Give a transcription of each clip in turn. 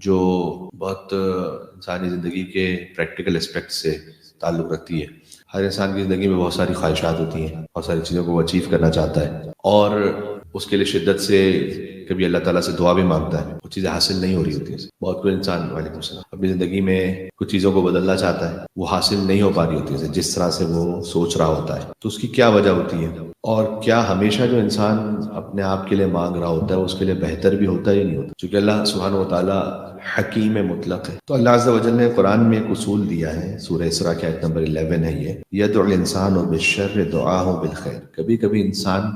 جو بہت انسانی زندگی کے پریکٹیکل اسپیکٹ سے تعلق رکھتی ہے۔ ہر انسان کی زندگی میں بہت ساری خواہشات ہوتی ہیں، بہت ساری چیزوں کو وہ اچیو کرنا چاہتا ہے، اور اس کے لیے شدت سے کبھی اللہ تعالیٰ سے دعا بھی مانگتا ہے، وہ چیزیں حاصل نہیں ہو رہی ہوتی ہیں۔ بہت کوئی انسان وعلیکم السلام اپنی زندگی میں کچھ چیزوں کو بدلنا چاہتا ہے، وہ حاصل نہیں ہو پا رہی ہوتی ہے جس طرح سے وہ سوچ رہا ہوتا ہے، تو اس کی کیا وجہ ہوتی ہے؟ اور کیا ہمیشہ جو انسان اپنے آپ کے لیے مانگ رہا ہوتا ہے اس کے لیے بہتر بھی ہوتا ہے یا نہیں ہوتا؟ چونکہ اللہ سبحانہ و تعالیٰ حکیم مطلق ہے، تو اللہ عز و جل نے قرآن میں ایک اصول دیا ہے، سورہ اسراء کی آیت نمبر 11 ہے یہ، یدعو الانسان بالشر دعاہ بالخیر۔ کبھی کبھی انسان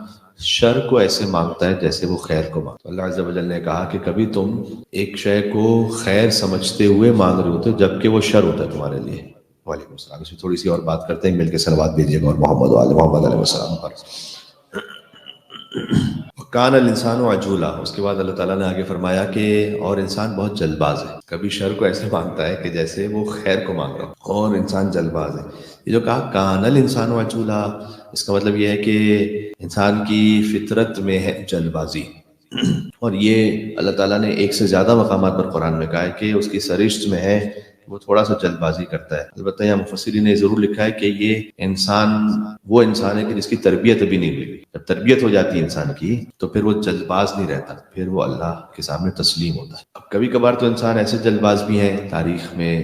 شر کو ایسے مانگتا ہے جیسے وہ خیر کو مانگتا ہے۔ اللہ عز و جل نے کہا کہ کبھی تم ایک شے کو خیر سمجھتے ہوئے مانگ رہے ہوتے جبکہ وہ شر ہوتا ہے تمہارے لیے۔ وعلیکم السلام۔ اس میں تھوڑی سی اور بات کرتے ہیں، مل کے صلوات بھیجیے گا اور محمد و آل محمد علیہ السلام پر۔ کان الانسان عجولا، اس کے بعد اللہ تعالیٰ نے آگے فرمایا کہ اور انسان بہت جلد باز ہے، کبھی شر کو ایسے مانگتا ہے کہ جیسے وہ خیر کو مانگ رہا ہو، اور انسان جلد باز ہے۔ یہ جو کہا کان الانسان عجولا، اس کا مطلب یہ ہے کہ انسان کی فطرت میں ہے جلد بازی، اور یہ اللہ تعالیٰ نے ایک سے زیادہ مقامات پر قرآن میں کہا ہے کہ اس کی سرشت میں ہے وہ تھوڑا سا جلد بازی کرتا ہے۔ البتہ یہاں مفسرین نے ضرور لکھا ہے کہ یہ انسان وہ انسان ہے کہ جس کی تربیت ابھی نہیں ہوئی۔ جب تربیت ہو جاتی ہے انسان کی تو پھر وہ جلد باز نہیں رہتا، پھر وہ اللہ کے سامنے تسلیم ہوتا ہے۔ اب کبھی کبھار تو انسان ایسے جلد باز بھی ہیں، تاریخ میں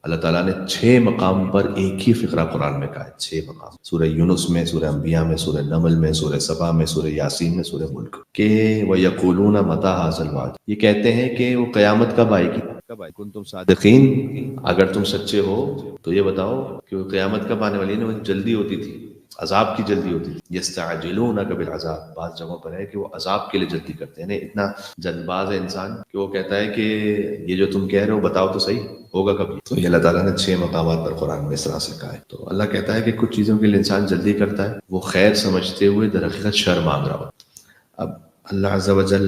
اللہ تعالیٰ نے 6 مقام پر ایک ہی فقرہ قرآن میں کہا ہے، 6 مقام، سورہ یونس میں، سورہ انبیاء میں، سورہ نمل میں، سورہ سبا میں، سورہ یاسین میں، سورہ ملک، کہ وَيَقُولُونَ مَتَىٰ هَٰذَا الْوَعْدُ، یہ کہتے ہیں کہ وہ قیامت کب آئے گی، کنتم صادقین، اگر تم سچے ہو تو یہ بتاؤ کہ وہ قیامت کب آنے والی ہے۔ وہ جلدی ہوتی تھی، عذاب کی جلدی ہوتی تھی، یستعجلونک بالعذاب، بعض جگہوں پر ہے کہ وہ عذاب کے لیے جلدی کرتے ہیں، اتنا جلد باز ہے انسان کہ وہ کہتا ہے کہ یہ جو تم کہہ رہے ہو بتاؤ تو صحیح، ہوگا کبھی؟ تو یہ اللہ تعالیٰ نے 6 مقامات پر قرآن میں اس طرح سے کہا ہے۔ تو اللہ کہتا ہے کہ کچھ چیزوں کے لیے انسان جلدی کرتا ہے، وہ خیر سمجھتے ہوئے در حقیقت شر مانگ رہا ہو۔ اب اللہ عز و جل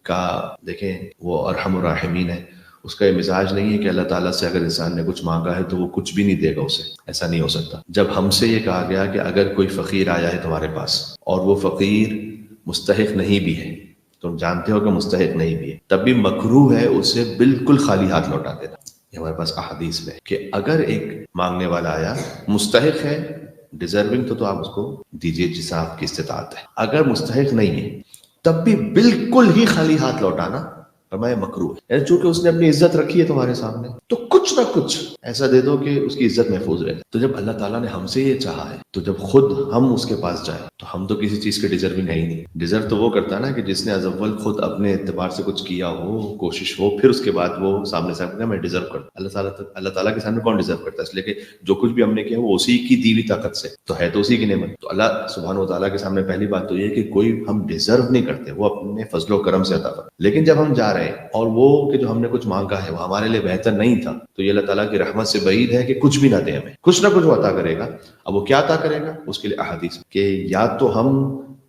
کا دیکھیں وہ ارحم الراحمین ہے، اس کا یہ مزاج نہیں ہے کہ اللہ تعالیٰ سے اگر انسان نے کچھ مانگا ہے تو وہ کچھ بھی نہیں دے گا اسے، ایسا نہیں ہو سکتا۔ جب ہم سے یہ کہا گیا کہ اگر کوئی فقیر آیا ہے تمہارے پاس اور وہ فقیر مستحق نہیں بھی ہے، تم جانتے ہو کہ مستحق نہیں بھی ہے، تب بھی مکروہ ہے اسے بالکل خالی ہاتھ لوٹا دینا۔ یہ ہمارے پاس احادیث میں کہ اگر ایک مانگنے والا آیا مستحق ہے، ڈیزرونگ، تو آپ اس کو دیجئے جس آپ کی استطاعت ہے، اگر مستحق نہیں ہے تب بھی بالکل ہی خالی ہاتھ لوٹانا فرمایا مکروہ ہے، یعنی چونکہ اس نے اپنی عزت رکھی ہے تمہارے سامنے تو کچھ نہ کچھ ایسا دے دو کہ اس کی عزت محفوظ رہے۔ تو جب اللہ تعالیٰ نے ہم سے یہ چاہا ہے تو جب خود ہم اس کے پاس جائیں تو ہم تو کسی چیز کے ڈیزرونگ ہے ہی نہیں۔ ڈیزرو تو وہ کرتا ہے نا کہ جس نے از اول خود اپنے اعتبار سے کچھ کیا ہو، کوشش ہو، پھر اس کے بعد وہ سامنے سے میں ڈیزرو کرتا۔ اللہ تعالیٰ کے سامنے کون ڈیزرو کرتا ہے؟ اس لیے کہ جو کچھ بھی ہم نے کیا وہ اسی کی دی ہوئی طاقت سے تو ہے، تو اسی کی نعمت۔ تو اللہ سبحانہ و تعالیٰ کے سامنے پہلی بات تو یہ ہے کہ کوئی ہم ڈیزرو نہیں کرتے، وہ اپنے فضل و کرم سے عطا کرتا۔ لیکن جب ہم جا رہے ہیں اور وہ کہ جو ہم نے کچھ مانگا ہے وہ ہمارے لیے بہتر نہیں تھا، تو یہ اللہ تعالیٰ کی رحمت سے بعید ہے کہ کچھ بھی نہ دے ہمیں، کچھ نہ کچھ وہ عطا کرے گا۔ اب وہ کیا عطا کرے گا؟ اس کے لیے احادیث کہ یا تو ہم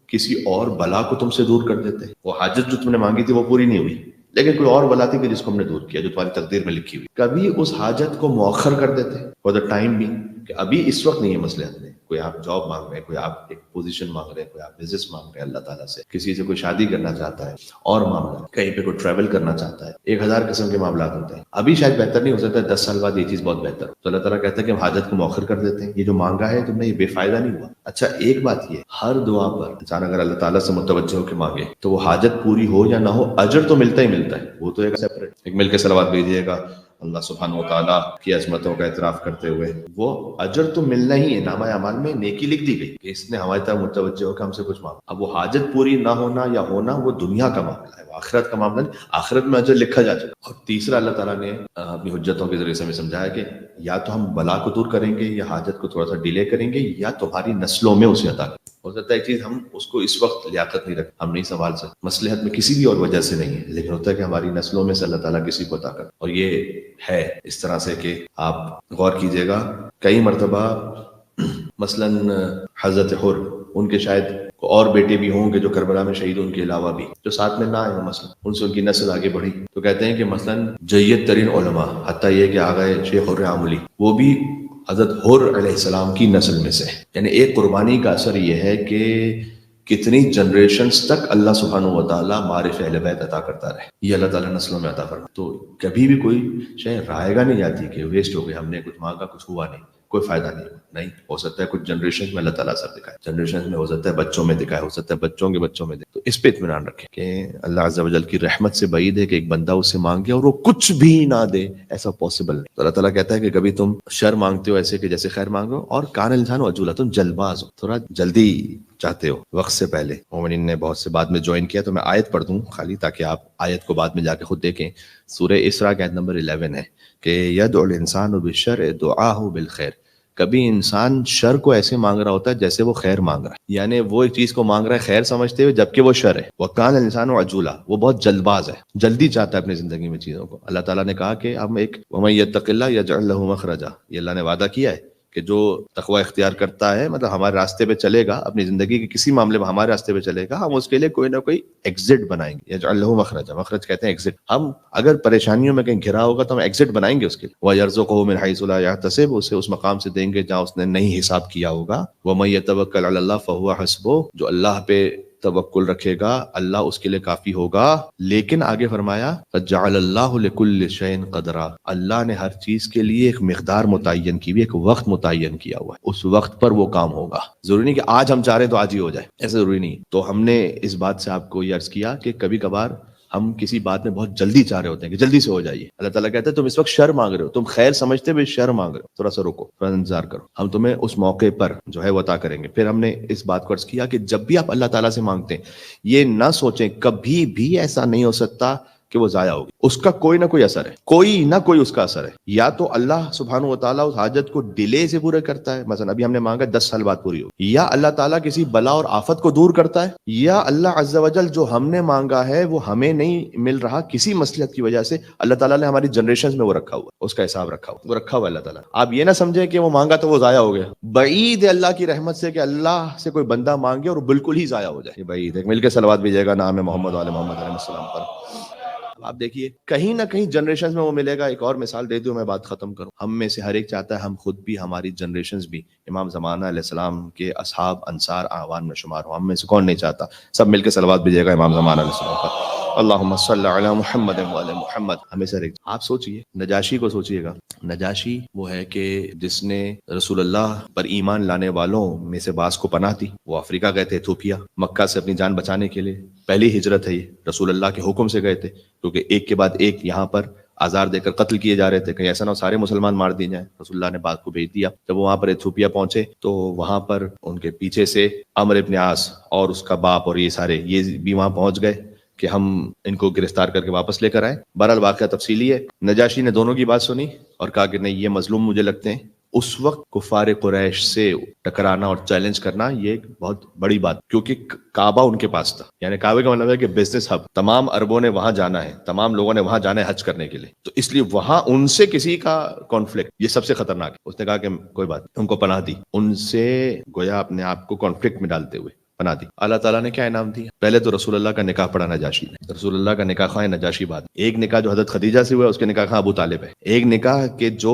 کسی اور بلا کو تم سے دور کر دیتے، وہ حاجت جو تم نے مانگی تھی وہ پوری نہیں ہوئی، لیکن کوئی اور بلا تھی کہ جس کو ہم نے دور کیا، جو تمہاری تقدیر میں لکھی ہوئی۔ کبھی اس حاجت کو مؤخر کر دیتے فور دا ٹائم بھی، کہ ابھی اس وقت نہیں ہے مصلحت میں، کوئی آپ جاب مانگ رہے ہیں، کوئی آپ ایک پوزیشن مانگ رہے ہیں، کوئی آپ بزنس مانگ رہے ہیں اللہ تعالیٰ سے، کسی سے کوئی شادی کرنا چاہتا ہے اور معاملہ، کہیں پہ کوئی ٹریول کرنا چاہتا ہے، 1000 قسم کے معاملات ہوتے ہیں، ابھی شاید بہتر نہیں ہو سکتا، 10 سال بعد یہ چیز بہت بہتر ہو، تو اللہ تعالیٰ کہتا ہے کہ ہم حاجت کو مؤخر کر دیتے ہیں، یہ جو مانگا ہے تم نے یہ بے فائدہ نہیں ہوا۔ اچھا ایک بات یہ، ہر دعا پر انسان اگر اللہ تعالیٰ سے متوجہ ہو کے مانگے تو وہ حاجت پوری ہو یا نہ ہو اجر تو ملتا ہی ملتا ہے، وہ تو ایک سیپریٹ۔ ایک مل کے صلوات بھیجیے گا اللہ سبحانہ و تعالیٰ کی عظمتوں کا اعتراف کرتے ہوئے، وہ اجر تو ملنا ہی ہے، نامہ اعمال میں نیکی لکھ دی گئی کہ اس نے ہماری طرف متوجہ ہو کہ ہم سے کچھ مانگا۔ اب وہ حاجت پوری نہ ہونا یا ہونا وہ دنیا کا معاملہ ہے، وہ آخرت کا معاملہ نہیں، آخرت میں اجر لکھا جا چکا۔ اور تیسرا اللہ تعالیٰ نے اپنی حجتوں کے ذریعے سے ہمیں سمجھایا کہ یا تو ہم بلا کو دور کریں گے یا حاجت کو تھوڑا سا ڈیلے کریں گے یا تمہاری نسلوں میں اسے عطا کریں۔ ہو سکتا ہے ایک چیز ہم اس کو اس وقت لیاقت نہیں رکھتے، ہم نہیں سنبھال سکتے، مصلحت میں کسی بھی اور وجہ سے نہیں ہے، لیکن ہوتا ہے کہ ہماری نسلوں میں سے اللہ تعالیٰ کسی کو عطا کرے۔ اور یہ ہے اس طرح سے کہ آپ غور کیجئے گا، کئی مرتبہ مثلاً حضرت حر، ان کے شاید اور بیٹے بھی ہوں گے جو کربلا میں شہید، ان کے علاوہ بھی جو ساتھ میں نہ آئے، مثلا ان سے ان کی نسل آگے بڑھی، تو کہتے ہیں کہ مثلاً جید ترین علماء، حتیٰ یہ کہ آگئے شیخ حر عاملی، وہ بھی حضرت حر علیہ السلام کی نسل میں سے۔ یعنی ایک قربانی کا اثر یہ ہے کہ کتنی جنریشنز تک اللہ سبحانہ و تعالیٰ معارف اہل بیت عطا کرتا رہے، یہ اللہ تعالیٰ نسلوں میں عطا فرما. تو کبھی بھی کوئی شے رائے گا نہیں جاتی کہ ویسٹ ہو گئی، ہم نے کچھ مانگا کچھ ہوا نہیں، کوئی فائدہ نہیں ہو سکتا ہے کچھ جنریشن میں اللہ تعالیٰ اثر دکھائے، جنریشن میں ہو سکتا ہے بچوں میں دکھائے، ہو سکتا ہے بچوں کے بچوں میں دکھائے. تو اس پہ اطمینان رکھیں کہ اللہ عز و جل کی رحمت سے بعید ہے کہ ایک بندہ اسے مانگے اور وہ کچھ بھی نہ دے، ایسا پاسبل نہیں. تو اللہ تعالیٰ کہتا ہے کہ کبھی تم شر مانگتے ہو ایسے کہ جیسے خیر مانگو، اور کان انسان عجولا، تم جلد باز ہو، تھوڑا جلدی چاہتے ہو وقت سے پہلے. مومنین نے بہت سے بعد میں جوائن کیا تو میں آیت پڑھ دوں خالی تاکہ آپ آیت کو بعد میں جا کے خود دیکھیں. سورہ اسراء کی آیت نمبر 11 ہے کہ یدعو الانسان بالشر دعاہ بالخیر. کبھی انسان شر کو ایسے مانگ رہا ہوتا ہے جیسے وہ خیر مانگ رہا ہے، یعنی وہ ایک چیز کو مانگ رہا ہے خیر سمجھتے ہوئے جبکہ وہ شر ہے. وَكَانَ الْإِنسَانُ عَجُولًا، وہ بہت جلد باز ہے، جلدی چاہتا ہے اپنی زندگی میں چیزوں کو. اللہ تعالیٰ نے کہا کہ ہم ایک وَمَن يَتَّقِ اللَّهَ يَجْعَل لَهُ مَخْرَجًا، یہ اللہ نے وعدہ کیا ہے کہ جو تقوی اختیار کرتا ہے، مطلب ہمارے راستے پہ چلے گا، اپنی زندگی کے کسی معاملے میں ہمارے راستے پہ چلے گا، ہم اس کے لیے کوئی نہ کوئی ایگزٹ بنائیں گے. یجعل له مخرجا، مخرج کہتے ہیں ایگزٹ. ہم اگر پریشانیوں میں کہیں گھرا ہوگا تو ہم ایگزٹ بنائیں گے اس کے لیے. وَيَرْزُقْهُ مِنْ حَيْثُ لَا يَحْتَسِبُ، اسے اس مقام سے دیں گے جہاں اس نے نہیں حساب کیا ہوگا. وَمَن يَتَوَكَّلْ عَلَى اللَّهِ فَهُوَ حَسْبُهُ، جو اللہ پہ توکل رکھے گا اللہ اس کے لیے کافی ہوگا. لیکن آگے فرمایا جعل اللہ لکل شیء قدرا، اللہ نے ہر چیز کے لیے ایک مقدار متعین کی ہوئی، ایک وقت متعین کیا ہوا ہے، اس وقت پر وہ کام ہوگا. ضروری نہیں کہ آج ہم چاہ رہے ہیں تو آج ہی ہو جائے، ایسا ضروری نہیں. تو ہم نے اس بات سے آپ کو یہ عرض کیا کہ کبھی کبھار ہم کسی بات میں بہت جلدی چاہ رہے ہوتے ہیں کہ جلدی سے ہو جائیے. اللہ تعالیٰ کہتا ہے تم اس وقت شر مانگ رہے ہو، تم خیر سمجھتے ہوئے شر مانگ رہے ہو، تھوڑا سا رکو، تھوڑا انتظار کرو، ہم تمہیں اس موقع پر جو ہے وہ عطا کریں گے. پھر ہم نے اس بات کو عرض کیا کہ جب بھی آپ اللہ تعالیٰ سے مانگتے ہیں یہ نہ سوچیں کبھی بھی ایسا نہیں ہو سکتا کہ وہ ضائع ہوگی، اس کا کوئی نہ کوئی اثر ہے، کوئی نہ کوئی اس کا اثر ہے. یا تو اللہ سبحانہ و تعالیٰ اس حاجت کو ڈیلے سے پورا کرتا ہے، مثلا ابھی ہم نے مانگا 10 سال بعد پوری ہوگی، یا اللہ تعالیٰ کسی بلا اور آفت کو دور کرتا ہے، یا اللہ عز و جل جو ہم نے مانگا ہے وہ ہمیں نہیں مل رہا کسی مصلحت کی وجہ سے، اللہ تعالیٰ نے ہماری جنریشنز میں وہ رکھا ہوا، اس کا حساب رکھا ہوا، وہ رکھا ہوا اللہ تعالیٰ. آپ یہ نہ سمجھیں کہ وہ مانگا تو وہ ضائع ہو گیا. بعید ہے اللہ کی رحمت سے کہ اللہ سے کوئی بندہ مانگے اور بالکل ہی ضائع ہو جائے، یہ بعید ہے. مل کے صلوات بھیجیے گا نام محمد وعلی محمد علیہ السلام پر. آپ دیکھیے کہیں نہ کہیں جنریشنز میں وہ ملے گا. ایک اور مثال دے دوں میں بات ختم کروں. ہم میں سے ہر ایک چاہتا ہے ہم خود بھی، ہماری جنریشنز بھی امام زمانہ علیہ السلام کے اصحاب انصار اعوان میں شمار ہوں. ہم میں سے کون نہیں چاہتا؟ سب مل کے صلوات بھیجیے گا امام زمانہ علیہ السلام پر. اللہم صلی علی محمد وعلی محمد. ہمیں سے ہر ایک آپ سوچئے نجاشی کو سوچئے گا. نجاشی وہ ہے کہ جس نے رسول اللہ پر ایمان لانے والوں میں سے بعض کو پناہ دی. وہ افریقہ گئے تھے، ایتھوپیا، مکہ سے اپنی جان بچانے کے لیے. پہلی ہجرت ہے یہ، رسول اللہ کے حکم سے گئے تھے کیونکہ ایک کے بعد ایک یہاں پر آزار دے کر قتل کیے جا رہے تھے، کہیں ایسا نہ ہو سارے مسلمان مار دیے جائیں. رسول اللہ نے بات کو بھیج دیا. جب وہ وہاں پر ایتھوپیا پہنچے تو وہاں پر ان کے پیچھے سے عمرو ابن عاص اور اس کا باپ اور یہ سارے یہ بھی وہاں پہنچ گئے کہ ہم ان کو گرفتار کر کے واپس لے کر آئے. بہرحال واقعہ تفصیلی ہے. نجاشی نے دونوں کی بات سنی اور کہا کہ نہیں، یہ مظلوم مجھے لگتے ہیں. اس وقت کفار قریش سے ٹکرانا اور چیلنج کرنا یہ ایک بہت بڑی بات، کیونکہ کعبہ ان کے پاس تھا. یعنی کعبے کا مطلب ہے کہ بزنس ہب، تمام عربوں نے وہاں جانا ہے، تمام لوگوں نے وہاں جانا ہے حج کرنے کے لیے. تو اس لیے وہاں ان سے کسی کا کانفلکٹ یہ سب سے خطرناک ہے. اس نے کہا کہ کوئی بات، ان کو پناہ دی، ان سے گویا اپنے آپ کو کانفلکٹ میں ڈالتے ہوئے پناہ دی. اللہ تعالیٰ نے کیا انعام دیا؟ پہلے تو رسول اللہ کا نکاح پڑھا نجاشی نے. رسول اللہ کا نکاح خواہ نجاشی بعد. ایک نکاح جو حضرت خدیجہ سے ہوا ہے اس کے نکاح خواہ ابو طالب ہے. ایک نکاح کہ جو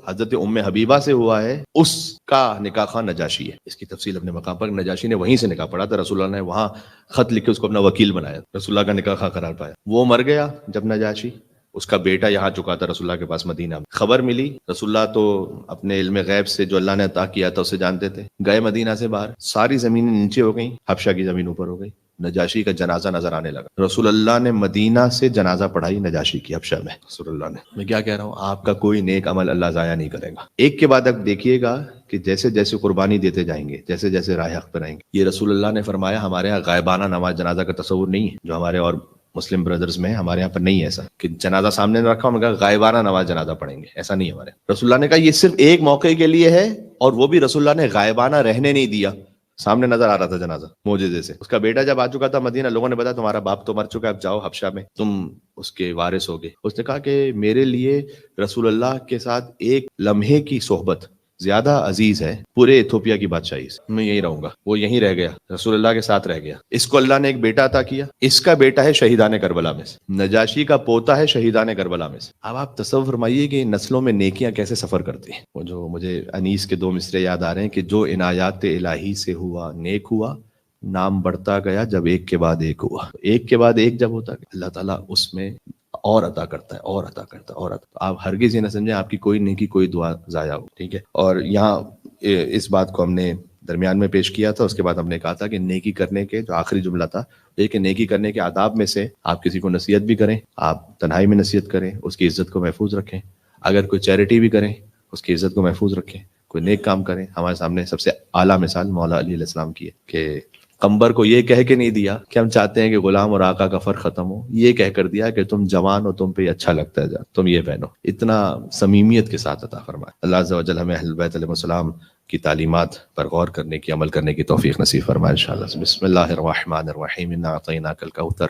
حضرت ام حبیبہ سے ہوا ہے اس کا نکاح خواہ نجاشی ہے. اس کی تفصیل اپنے مقام پر. نجاشی نے وہیں سے نکاح پڑھا تھا، رسول اللہ نے وہاں خط لکھ کے اس کو اپنا وکیل بنایا، رسول اللہ کا نکاح خواہ قرار پایا. وہ مر گیا جب نجاشی، اس کا بیٹا یہاں چکا تھا رسول اللہ کے پاس مدینہ میں. خبر ملی، رسول اللہ تو اپنے علم غیب سے جو اللہ نے عطا کیا تھا اسے جانتے تھے. گئے مدینہ سے باہر، ساری زمینیں نیچے ہو گئیں، حبشہ کی زمین اوپر ہو گئی. نجاشی کا جنازہ نظر آنے لگا. رسول اللہ نے مدینہ سے جنازہ پڑھائی نجاشی کی حبشہ میں. رسول اللہ نے، میں کیا کہہ رہا ہوں، آپ کا کوئی نیک عمل اللہ ضائع نہیں کرے گا. ایک کے بعد اب دیکھیے گا کہ جیسے جیسے قربانی دیتے جائیں گے، جیسے جیسے راہ حق پر آئیں گے. یہ رسول اللہ نے فرمایا. ہمارے یہاں غائبانہ نماز جنازہ کا تصور نہیں ہے جو ہمارے اور مسلم برادرز میں، ہمارے یہاں پر نہیں ہے ایسا کہ جنازہ سامنے نہ رکھا ہم نے کہا غائبانہ نماز جنازہ پڑھیں گے، ایسا نہیں ہے ہمارے. رسول اللہ نے کہا یہ صرف ایک موقع کے لیے ہے، اور وہ بھی رسول اللہ نے غائبانہ رہنے نہیں دیا. سامنے نظر آ رہا تھا جنازہ معجزے سے. اس کا بیٹا جب آ چکا تھا مدینہ، لوگوں نے بتایا تمہارا باپ تو مر چکا ہے، اب جاؤ حبشہ میں، تم اس کے وارث ہوگے. اس نے کہا کہ میرے لیے رسول اللہ کے ساتھ ایک لمحے کی صحبت زیادہ عزیز ہے پورے ایتھوپیا کی بادشاہی سے. میں یہیں رہوں گا. وہ یہیں رہ گیا، رسول اللہ کے ساتھ رہ گیا. اس کو اللہ نے ایک بیٹا عطا کیا. اس کا بیٹا ہے شہیدان کربلا میں سے. نجاشی کا پوتا ہے شہیدان کربلا میں سے. اب آپ تصور فرمائیے کہ نسلوں میں نیکیاں کیسے سفر کرتی ہیں. وہ جو مجھے انیس کے 2 مصرے یاد آ رہے ہیں کہ جو عنایات الہی سے ہوا نیک ہوا، نام بڑھتا گیا جب ایک کے بعد ایک ہوا، ایک کے بعد ایک جب ہوتا گیا اللہ تعالیٰ اس میں اور عطا کرتا ہے، اور عطا کرتا ہے، اور عطا۔ آپ ہرگز یہ نہ سمجھیں آپ کی کوئی نیکی کوئی دعا ضائع ہو، ٹھیک ہے۔ اور یہاں اس بات کو ہم نے درمیان میں پیش کیا تھا، اس کے بعد ہم نے کہا تھا کہ نیکی کرنے کے جو آخری جملہ تھا یہ کہ نیکی کرنے کے آداب میں سے آپ کسی کو نصیحت بھی کریں، آپ تنہائی میں نصیحت کریں، اس کی عزت کو محفوظ رکھیں، اگر کوئی چیریٹی بھی کریں اس کی عزت کو محفوظ رکھیں، کوئی نیک کام کریں۔ ہمارے سامنے سب سے اعلیٰ مثال مولا علی علیہ السلام کی ہے کہ قمبر کو یہ کہہ کے نہیں دیا کہ ہم چاہتے ہیں کہ غلام اور آقا کا فرق ختم ہو، یہ کہہ کر دیا کہ تم جوان ہو، تم پہ یہ اچھا لگتا ہے، جا تم یہ پہنو۔ اتنا صمیمیت کے ساتھ عطا فرمائے اللہ عز و جل، ہمیں اہل بیت علیہ السلام کی تعلیمات پر غور کرنے کی، عمل کرنے کی توفیق نصیب فرمائے انشاءاللہ۔ بسم اللہ الرحمن الرحیم، انا اعطیناک الکوثر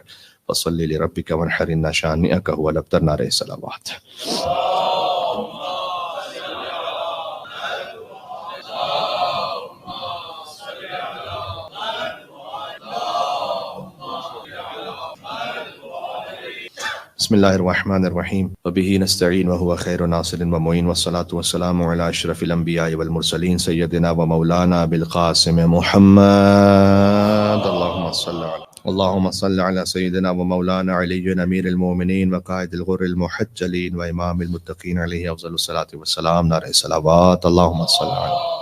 فصلی لربک وانحر، ان شانئک هو الابتر۔ نعرہ صلوات۔ بسم اللہ الرحمن الرحیم، وبہ نستعین وہو خیر ناصر ومعین، والصلاة والسلام علی اشرف الانبیاء والمرسلین سیدنا و مولانا بالقاسم محمد، اللہم صل علی سیدنا و مولانا علی امیر المومنین وقائد الغر المحجلین و امام المتقین علیہ افضل الصلاة والسلام۔ نعرہ صلوات۔ اللہم صل علی